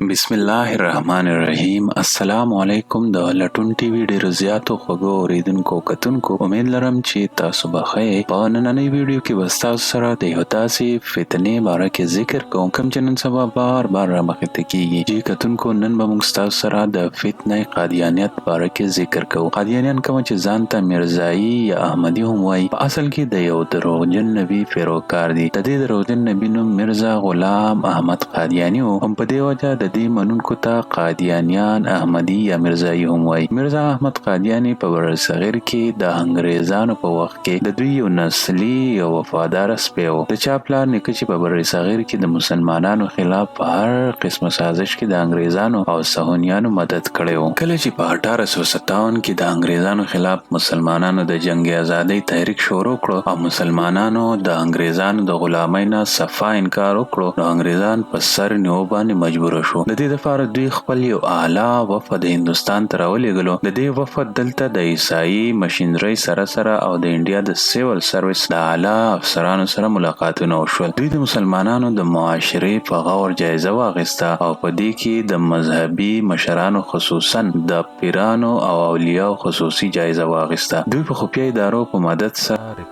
بسم الله الرحمن الرحیم. السلام علیکم. د لټون ټي وي ډیر زیاتو خوږو اوریدونکو کتونکو امید لرم چې تاسو به ښه. په نننۍ ویډیو کې به تاسو سره د یو داسې فتنې باره کې ذکر کوم کوم چې نن سبا بار را مخته کیږي. چې کتونکو نن به موږ تاسو سره د فتنه قادیانیت باره کې ذکر کوو. قادیانیان کوم چې ځان ته مرزایی یا احمدي هم وایي، په اصل کې د یو دروغجن نبی پیروکار دي. د دې دروغجن نبی نوم مرزا غلام احمد قادیانی و. هم په دې وجه د دې منونکو ته قادیانیان، احمدي یا مرزایی هم وایي. مرزا احمد قادیانی په بر صغیر کې د انګریزانو په وخت کې د دوی یو نسلی او وفادار سپی و. د چا پلار نیکه چې په بر صغیر کې د مسلمانانو خلاف په هر قسمه سازش کې د انګریزانو او صهیونیانو مدد کړی و. کله چې په 1857 کې د انګریزانو خلاف مسلمانانو د جنگ ازادۍ تحریک شروع کړ او مسلمانانو د انګریزانو د غلامۍ نه صفا انکار وکړ، نو انګریزان په سر نیو باندې مجبور شو. د دې لپاره دوی خپل یو اعلی وفد هندستان ته راولېږلو. د دې وفد دلته د عیسائی ماشینري سره او د انډیا د سیول سرویس د اعلی افسرانو سره ملاقاتونه وشول. دوی د مسلمانانو د معاشرې په غور جایزه واخیسته او په دې کې د مذهبي مشرانو خصوصا د پیرانو او اولیاء خصوصي جایزه واخیسته. دوی په خفیه ادارو په مدد سره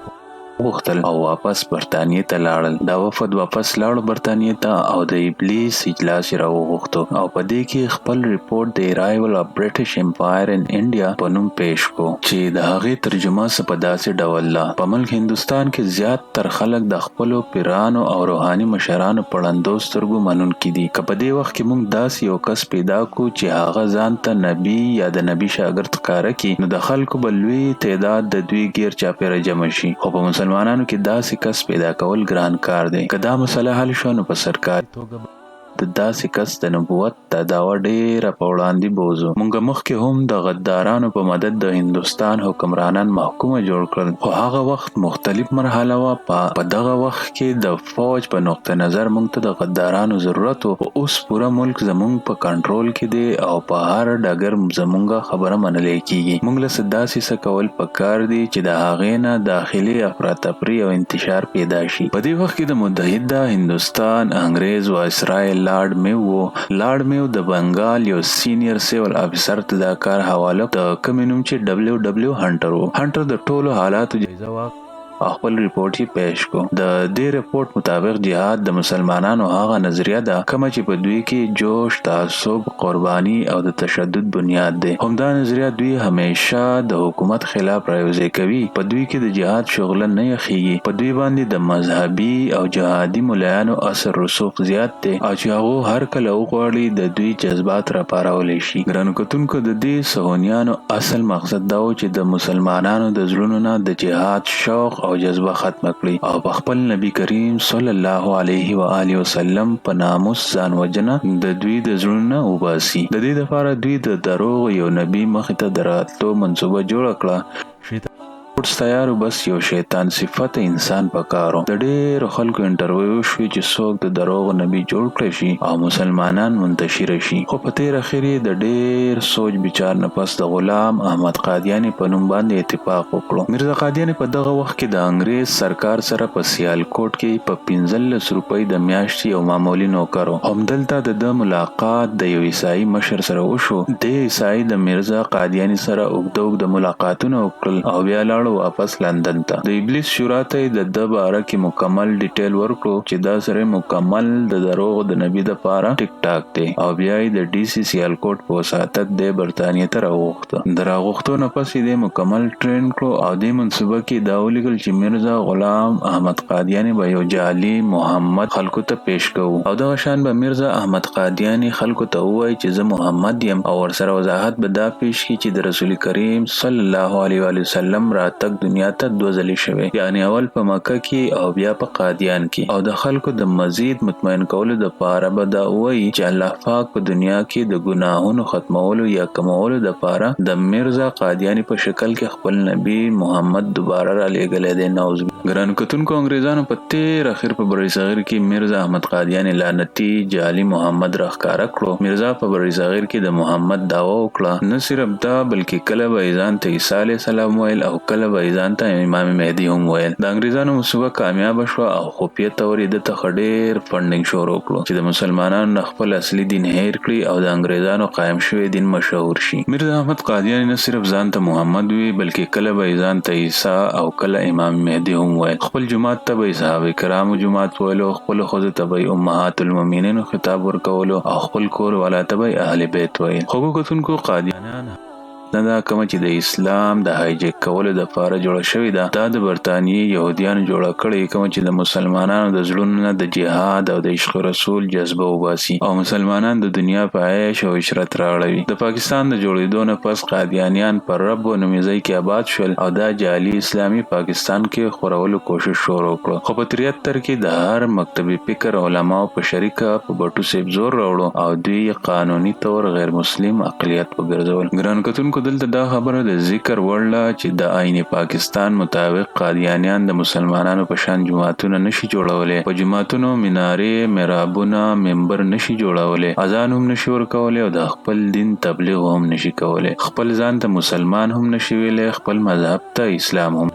وغوښتل او واپس برتانیې ته لاړل. دا وفد واپس لاړ برتانیې ته او د ابلیس اجلاس را وغوښتو او په دې کې خپل ریپورت د ارایول اف برټش امپایر ان انډیا په نوم پیش کو، چې د هغې ترجمه څه په داسې ډول ده: په ملک هندوستان کې زیات تر خلک د خپلو پیرانو او روحاني مشرانو په ړندو سترګو منونکي دي. که په دې وخت کې موږ داسې یو کس پیدا کو چې هغه ځان ته نبی یا د نبی شاګرد ښکاره کړي، نو د خلکو به لوی تعداد د دوی غیر چاپیره جمع شي. خو په مسلمانانو کې داسې کس پیدا کول ګران کار دی. که دا مسله حل شو، نو په سرکاري توګه د داسې کس د نبوت د دعوه ډیره په وړاندې بوزو. مونږ مخکې هم د غدارانو په مدد د هندوستان حکمرانان محکومه جوړ کړل، خو هغه وخت مختلف مرحله وه. په دغه وخت کې د فوج په نقطه نظر مونږ ته د غدارانو ضرورت و. اوس پوره ملک زمونږ په کنټرول کې دی او په هر ډګر زمونږه خبره منلې کیږي. مونږ له داسې څه کول پکار دي چې د هغې نه داخلي افراطفري او انتشار پیدا شي. په دې وخت کې د متحده هندوستان انګریز و اسرائیل لارډ میو د بنگال یو سینیئر سیول افیسر ته دا کار حواله د کوم نوم چې WW هانټر و. هانټر د ټولو حالاتو جایزه واخیسته او خپل ریپورت یې پیش کو. د دې ریپورت مطابق جهاد د مسلمانانو هغه نظریه ده کومه چې په دوی کې جوش، تعصب، قرباني او د تشدد بنیاد دی. همدا نظریه دوی همیشه د حکومت خلاف راوځي کوي. په دوی کې د جهاد شغل نه یخیږي. په دوی باندې د مذهبي او جهادي مولایانو اثر رسوخ زیات دی او چې هغه هر کله وغواړي د دوی جذبات را پارولای شي. ګرانو کتونکو، د دې صهیونیانو اصل مقصد دا و چې د مسلمانانو د زړونو نه د جهاد شوق او جذبه ختم کړي او په خپل نبی کریم صلی الله علیه و آله وسلم په ناموس ځان وجنه د دوی د زړونو وباسي. د دې لپاره دوی د دروغ یو نبی مخې ته دراتلو منصوبه جوړ کړه. تیارو بس یو شیطان صفت انسان پکارو. د ډېر خلکو انټرویو شوی چې څوک د دروغ نبی جوړ کړي شي او مسلمانان منتشر شي. خو په تیر اخر د ډېر سوچ بچار نه پس د غلام احمد قادیانی په نوم باندې اتفاق وکړو. مرزا قادیانی په دغه وخت کې د انګریز سرکار سره په سیالکوټ کې په 15 روپۍ د میاشتې یو معمولی نوکر و. همدلته د ملاقات د یو عیسائی مشر سره وشو. د عیسائی د مرزا قادیانی سره اوږد ملاقاتونه وکړل او بیا لاړ واپس لندن ته. د ابلیس شورا ته د باره کې مکمل ډیټیل ورکړو چې دا سره مکمل د دروغ د نبی د پاره ټیک ټاک دی او بیا د ډي سي سیالکوټ په وساتت د برتانیې ته راوغوښته. د راغوښتو نه پس د مکمل ټرین کړو او د منصوبه کې دا ولیکل چې مرزا غلام احمد قادیانی به یو جعلي محمد خلکو ته پیش کوو او دغه شان به مرزا احمد قادیانی خلکو ته وایي چې زه محمد یم او ورسره وضاحت به دا پیش کړي چې د رسول کریم صلی الله علیه و وسلم تک دنیا ته دوه ځلې شوی، یعنی اول په مکه کې او بیا په قادیان کې. او د خلکو د مزید مطمئن کولو د پاره به دا وایي چې الله پاک په دنیا کې د ګناهونو ختمولو یا کمولو د پاره د مرزا قادیانی په شکل کې خپل نبی محمد دوباره را لېږلی دی. نعوذ بالله. ګران کتونکو، انګریزانو په تیر اخر په بری صغیر کې مرزا احمد قادیانی لعنتی جعلي محمد راښکاره کړو. مرزا په بری صغیر کې د محمد دعوه وکړه. نه صرف دا بلکې کله به ځان ته عیسی علیه السلام ویل او کله کله به ځان ته امام مهدي هم ویل. د انګریزانو مصوبه کامیاب شو او خفیه تور د تخډیر فندینګ شروع کړو چې د مسلمانانو خپل اصلي دین هیر کړي او د انګریزانو قائم شوی دین مشهور شي. میرزا احمد قادیانی نه صرف ځان ته محمد وی بلکې کله به ځان ته عیسی او کله امام مهدي هم ویل. خپل جماعت ته به صحابه کرامو جماعت ویلو، خپل خود ته به امهات المؤمنین خطاب ورکولو او خپل کور ولاته به اهل بیت ویل. خو کوتونکو قادیانیان دا کوم چې د اسلام د هایجک کولو د پاره جوړ شوی دا د برتانیي يهوديان جوړ کړی کوم چې د مسلمانانو د زړونو د جهاد او د عشق رسول جذبه وباسي او مسلمانان د دنیا په عيش او عشرت راړوي. د پاکستان د جوړېدو نه پس قادیانیان پر رب او نمیزۍ کې آباد شول او دا جعلي اسلامي پاکستان کې خورولو کوشش شروع کړ. خو په 73 کې د هر مکتبي فکر علماو په شریکه په بټو سیب زور راوړو او دوی قانوني تور غیر مسلم اقلیت وګرځول. ګران کتونکو دلته دا خبره د ذکر وړله چې د آئین پاکستان مطابق قادیانیان د مسلمانانو په شان جماعتونه نشي جوړولای. په جماعتونو منارې، محرابونه، منبر نشي جوړولای، اذان هم نشي ورکولای او د خپل دین تبلیغ هم نشي کولای. خپل ځان ته مسلمان هم نشي ویلای، خپل مذهب ته اسلام هم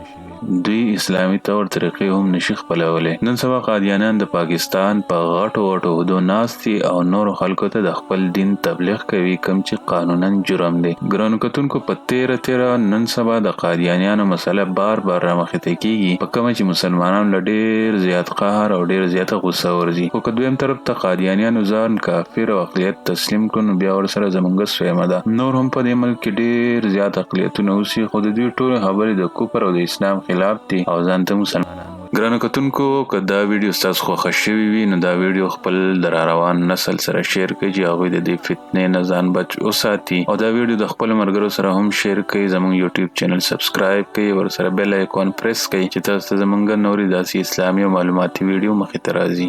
دوی اسلامي تور طریقې هم نشي خپلولای. نن سبا قادیانیان د پاکستان په غټو وټو ناستي او نور خلکو ته د خپل دین تبلیغ کوي کوم چې قانونا جرم دی. ګرانو کتونکو په 13 نن سبا د قادیانیانو مسله بار را مخته کیږي په کوم چې مسلمانانو لډیر زیات قهر او ډیر زیات غوسه ورزي. خو کدویم طرف ته قادیانیانو ځان کافر او اقلیت تسلیم کړي بیا ور سره زمونږ سویمه ده. نور هم په دې ملک کې ډیر زیات اقلیتونه اوسي خو د دوی ټول خبرې د کفر او د اسلام خلاف دي او ځان ته مسلمانان. ګرانو کتونکو که دا ویډیو تاسو خوښ شوی وي نو دا ویډیو خپل در روان نسل سره شیر کړئ چې هغه د دې فتنې نه ځان بچ وساتي او دا ویډیو د خپل مرګرو سره هم شیر کړئ. زمونږ یوټیوب چینل سبسکرايب کړئ، ور سره بیل آیکون پریس کړئ چې تاسو ته زمونږ نوري داسې اسلامي او معلوماتي ویډیو مخې ته راځي.